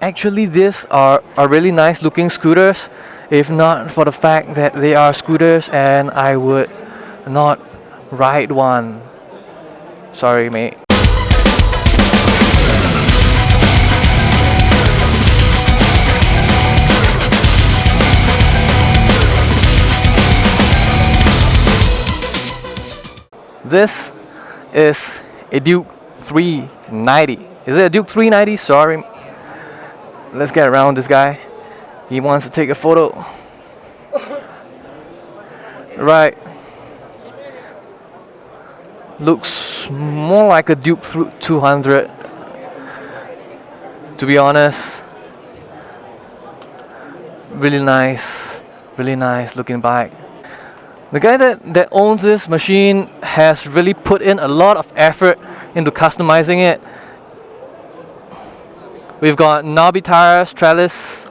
actually these are really nice looking scooters, if not for the fact that they are scooters and I would not ride one. Sorry, mate. This is a Duke 390. Is it a Duke 390? Sorry. Let's get around this guy. He wants to take a photo. Right. Looks more like a Duke 200, to be honest. Really nice looking bike. The guy that owns this machine has really put in a lot of effort into customizing it. We've got knobby tires, trellis.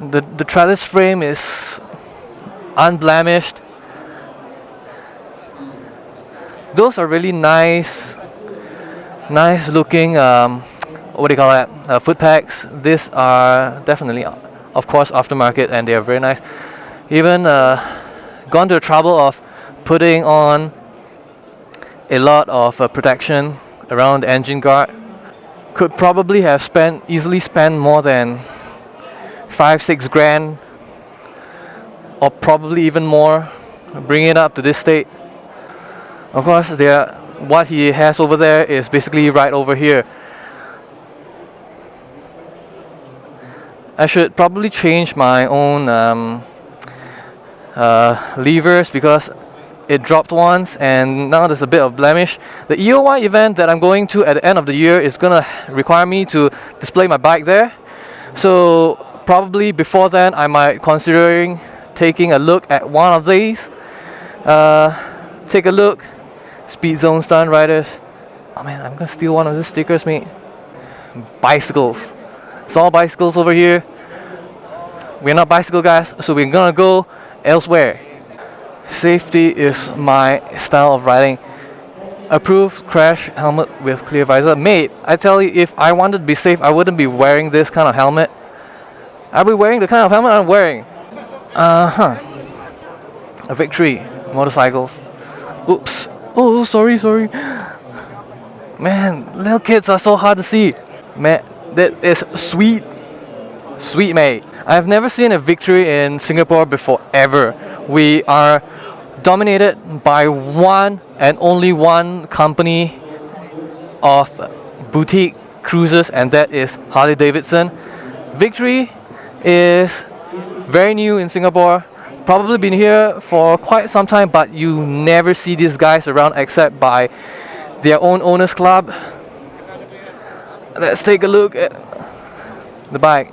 The trellis frame is unblemished. Those are really nice looking, what do you call that? Foot pegs. These are definitely, of course, aftermarket, and they are very nice. Even gone to the trouble of putting on a lot of protection around the engine guard. Could probably have easily spent more than 5-6 grand, or probably even more, bringing it up to this state. Of course, what he has over there is basically right over here. I should probably change my own levers because it dropped once and now there's a bit of blemish. The EOY event that I'm going to at the end of the year is gonna require me to display my bike there. So probably before then I might considering taking a look at one of these. Take a look. Speed Zone Stunt Riders. Oh man, I'm gonna steal one of these stickers, mate. Bicycles. It's all bicycles over here. We're not bicycle guys, so we're gonna go elsewhere. Safety is my style of riding. Approved crash helmet with clear visor. Mate, I tell you, if I wanted to be safe, I wouldn't be wearing this kind of helmet. I'd be wearing the kind of helmet I'm wearing. A Victory motorcycles. Oops. Oh, sorry. Man, little kids are so hard to see. Man, that is sweet. Sweet, mate. I've never seen a Victory in Singapore before, ever. We are dominated by one and only one company of boutique cruisers, and that is Harley Davidson. Victory is very new in Singapore. Probably been here for quite some time, but you never see these guys around except by their own owners club. Let's take a look at the bike.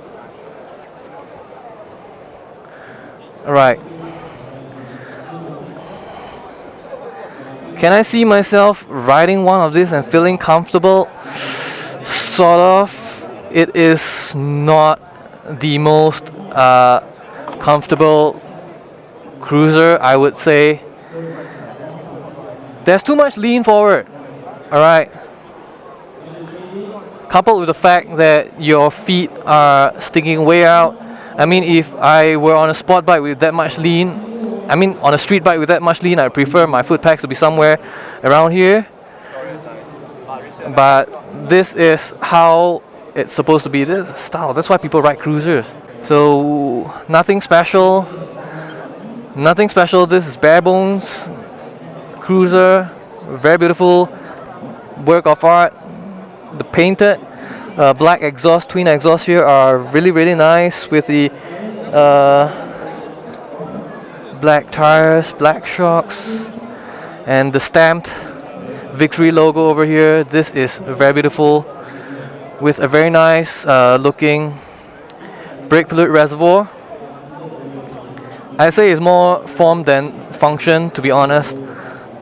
Alright. Can I see myself riding one of these and feeling comfortable? Sort of. It is not the most comfortable cruiser, I would say. There's too much lean forward. Alright. Coupled with the fact that your feet are sticking way out. I mean, if I were on a sport bike with that much lean, on a street bike with that much lean, I prefer my foot pegs to be somewhere around here. But this is how it's supposed to be. This style. That's why people ride cruisers. So nothing special. Nothing special. This is bare bones cruiser. Very beautiful work of art. The painted black exhaust, twin exhaust here are really nice with the black tires, black shocks, and the stamped Victory logo over here. This is very beautiful with a very nice looking brake fluid reservoir. I'd say it's more form than function, to be honest.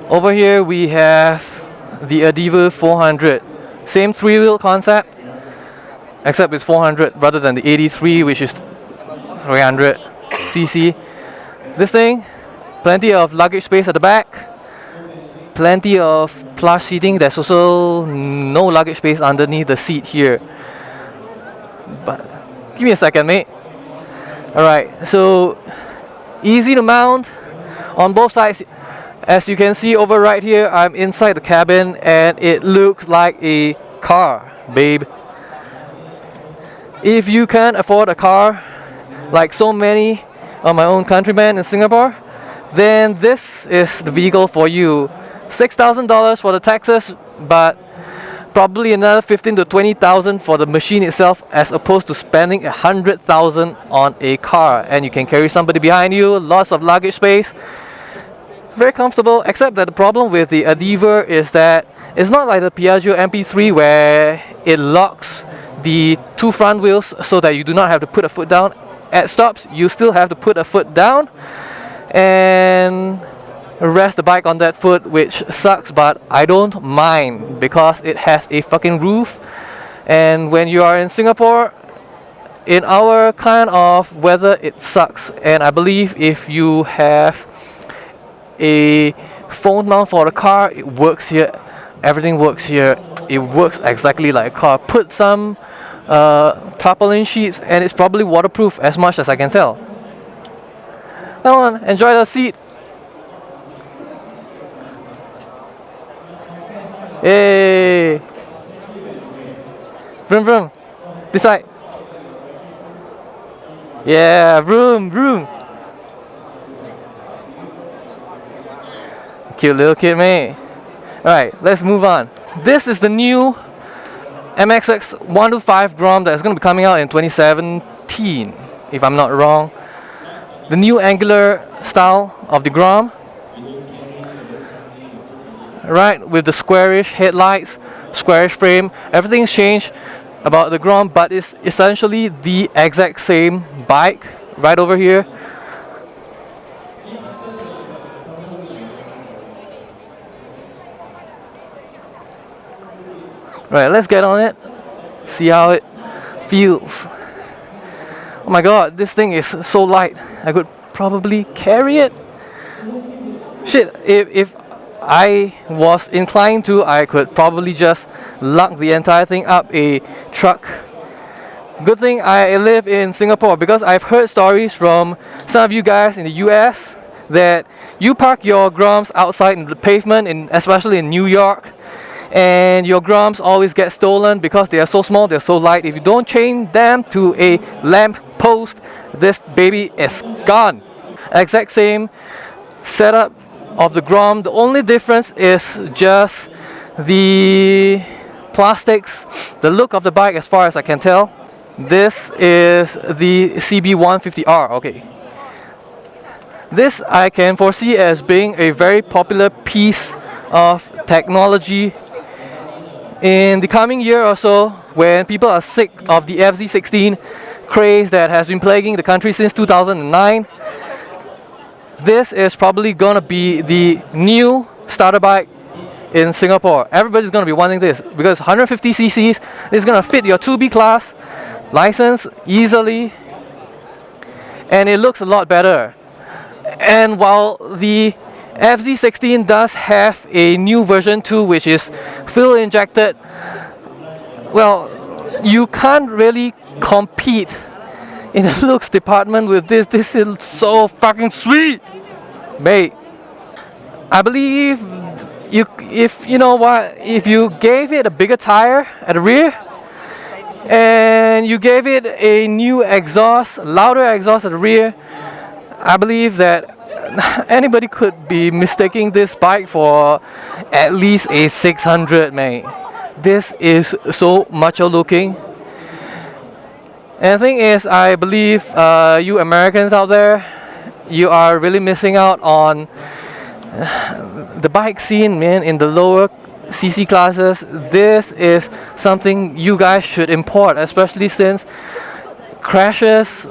Over here we have the Adiva 400. Same three-wheel concept, except it's 400 rather than the 83, which is 300 cc. This thing, plenty of luggage space at the back, plenty of plush seating. There's also no luggage space underneath the seat here. but give me a second, mate. Alright, so easy to mount on both sides. As you can see over right here, I'm inside the cabin and it looks like a car, babe. If you can't afford a car, like so many of my own countrymen in Singapore, then this is the vehicle for you. $6,000 for the taxes, but probably another 15 to 20,000 for the machine itself, as opposed to spending 100,000 on a car. And you can carry somebody behind you, lots of luggage space. Very comfortable, except that the problem with the Adiva is that it's not like the Piaggio MP3 where it locks the two front wheels so that you do not have to put a foot down. At stops, you still have to put a foot down and rest the bike on that foot, which sucks, but I don't mind because it has a fucking roof. And when you are in Singapore, in our kind of weather, it sucks. And I believe if you have a phone mount for the car, it works here. Everything works here. It works exactly like a car. Put some tarpaulin sheets and it's probably waterproof, as much as I can tell. Come on, enjoy the seat. Hey, vroom vroom. This side. Yeah, vroom vroom. Cute little kid, mate. Alright, let's move on. This is the new MX X125 Grom that's going to be coming out in 2017, if I'm not wrong. The new angular style of the Grom. Right, with the squarish headlights, squarish frame. Everything's changed about the Grom, but it's essentially the exact same bike right over here. Right, let's get on it, see how it feels. Oh my god, this thing is so light. I could probably carry it. Shit, if I was inclined to, I could probably just lug the entire thing up a truck. Good thing I live in Singapore, because I've heard stories from some of you guys in the US that you park your Groms outside in the pavement, especially in New York, and your Groms always get stolen because they are so small, they're so light. If you don't chain them to a lamp post, this baby is gone. Exact same setup of the Grom. The only difference is just the plastics, the look of the bike as far as I can tell. This is the CB150R, okay. This I can foresee as being a very popular piece of technology in the coming year or so, when people are sick of the FZ16 craze that has been plaguing the country since 2009. This is probably gonna be the new starter bike in Singapore. Everybody's gonna be wanting this because 150 cc's is gonna fit your 2B class license easily, and it looks a lot better. And while the FZ16 does have a new version too, which is fuel injected, well, you can't really compete in the looks department with this. This is so fucking sweet, mate. I believe if you gave it a bigger tire at the rear and you gave it a new exhaust, louder exhaust at the rear, I believe that anybody could be mistaking this bike for at least a 600, mate. This is so macho looking. And the thing is, I believe you Americans out there, you are really missing out on the bike scene, man, in the lower CC classes. This is something you guys should import, especially since crashes,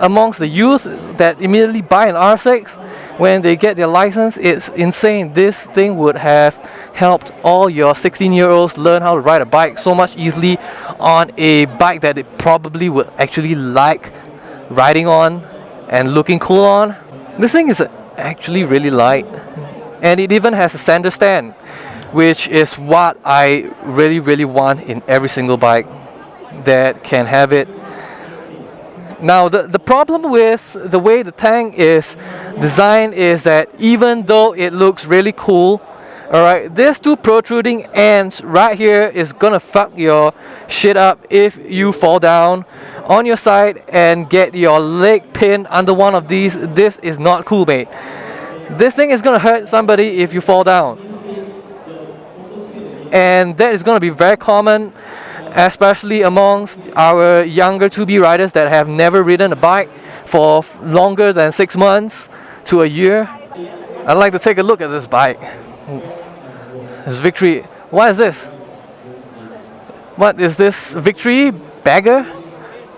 amongst the youth that immediately buy an R6 when they get their license, it's insane. This thing would have helped all your 16-year-olds learn how to ride a bike so much easily on a bike that they probably would actually like riding on and looking cool on. This thing is actually really light, and it even has a center stand, which is what I really want in every single bike. that can have it. Now the problem with the way the tank is designed is that even though it looks really cool, alright, there's two protruding ends right here is gonna fuck your shit up if you fall down on your side and get your leg pinned under one of these. This is not cool, mate. This thing is gonna hurt somebody if you fall down, and that is gonna be very common, especially amongst our younger 2B riders that have never ridden a bike for longer than 6 months to a year. I'd like to take a look at this bike. This Victory. What is this? What is this? Victory Bagger?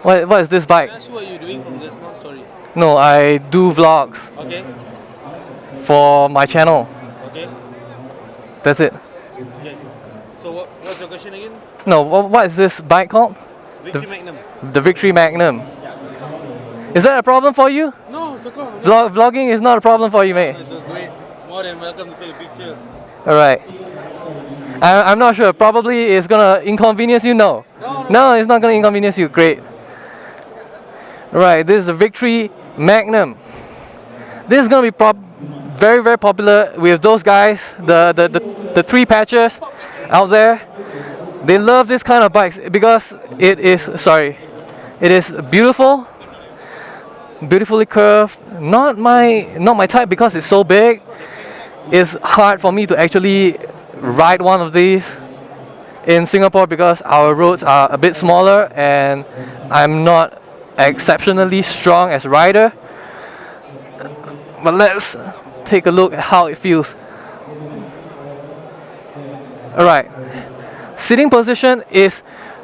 What is this bike? That's what you're doing from just now, sorry. No, I do vlogs. Okay. For my channel. Okay. That's it. Okay. So what's your question again? No, what is this bike called? Victory Magnum. The Victory Magnum. Is that a problem for you? No, it's okay. Vlogging is not a problem for you, mate. It's a great. More than welcome to take a picture. Alright. I'm not sure. Probably it's gonna inconvenience you. No, it's not gonna inconvenience you. Great. Right, this is a Victory Magnum. This is gonna be very, very popular with those guys, the three patches out there. They love this kind of bikes because it is beautiful, beautifully curved. Not my type because it's so big. It's hard for me to actually ride one of these in Singapore because our roads are a bit smaller and I'm not exceptionally strong as a rider. But let's take a look at how it feels. Alright, sitting position is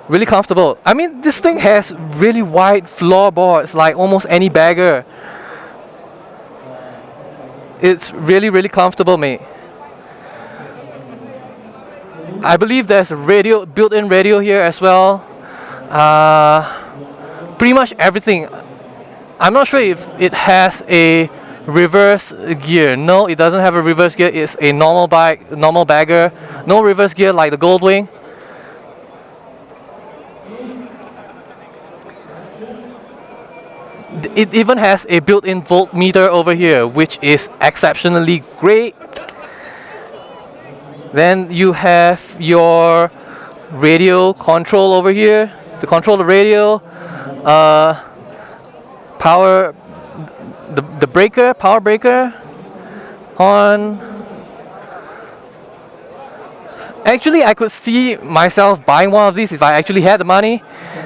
really comfortable. I mean, this thing has really wide floorboards like almost any bagger. It's really, really comfortable, mate. I believe there's a radio, built-in radio here as well. Pretty much everything. I'm not sure if it has a reverse gear. No, it doesn't have a reverse gear. It's a normal bike, normal bagger. No reverse gear like the Goldwing. It even has a built-in voltmeter over here, which is exceptionally great. Then you have your radio control over here to control the radio. Power, the breaker, power breaker on. Actually, I could see myself buying one of these if I actually had the money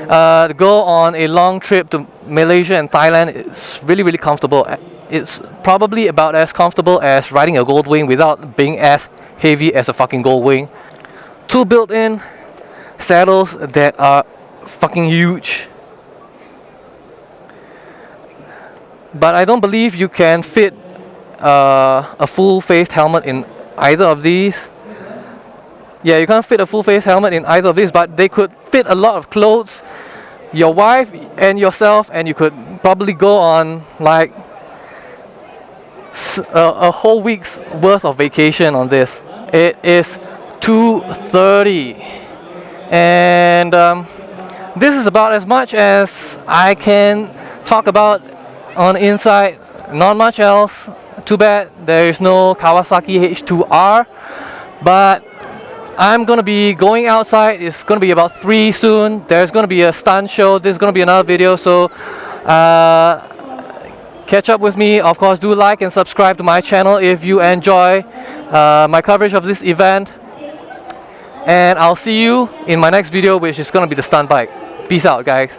to go on a long trip to Malaysia and Thailand. It's really, really comfortable. It's probably about as comfortable as riding a Goldwing without being as heavy as a fucking Goldwing. Two built-in saddles that are fucking huge. But I don't believe you can fit a full-faced helmet in either of these. Yeah, you can't fit a full-face helmet in either of these, but they could fit a lot of clothes, your wife and yourself, and you could probably go on like a whole week's worth of vacation on this. It is $230, and this is about as much as I can talk about on the inside. Not much else. Too bad there is no Kawasaki H2R, but I'm gonna be going outside. It's gonna be about 3 soon. There's gonna be a stunt show. This is gonna be another video, so catch up with me. Of course, do like and subscribe to my channel if you enjoy my coverage of this event, and I'll see you in my next video, which is gonna be the stunt bike. Peace out, guys.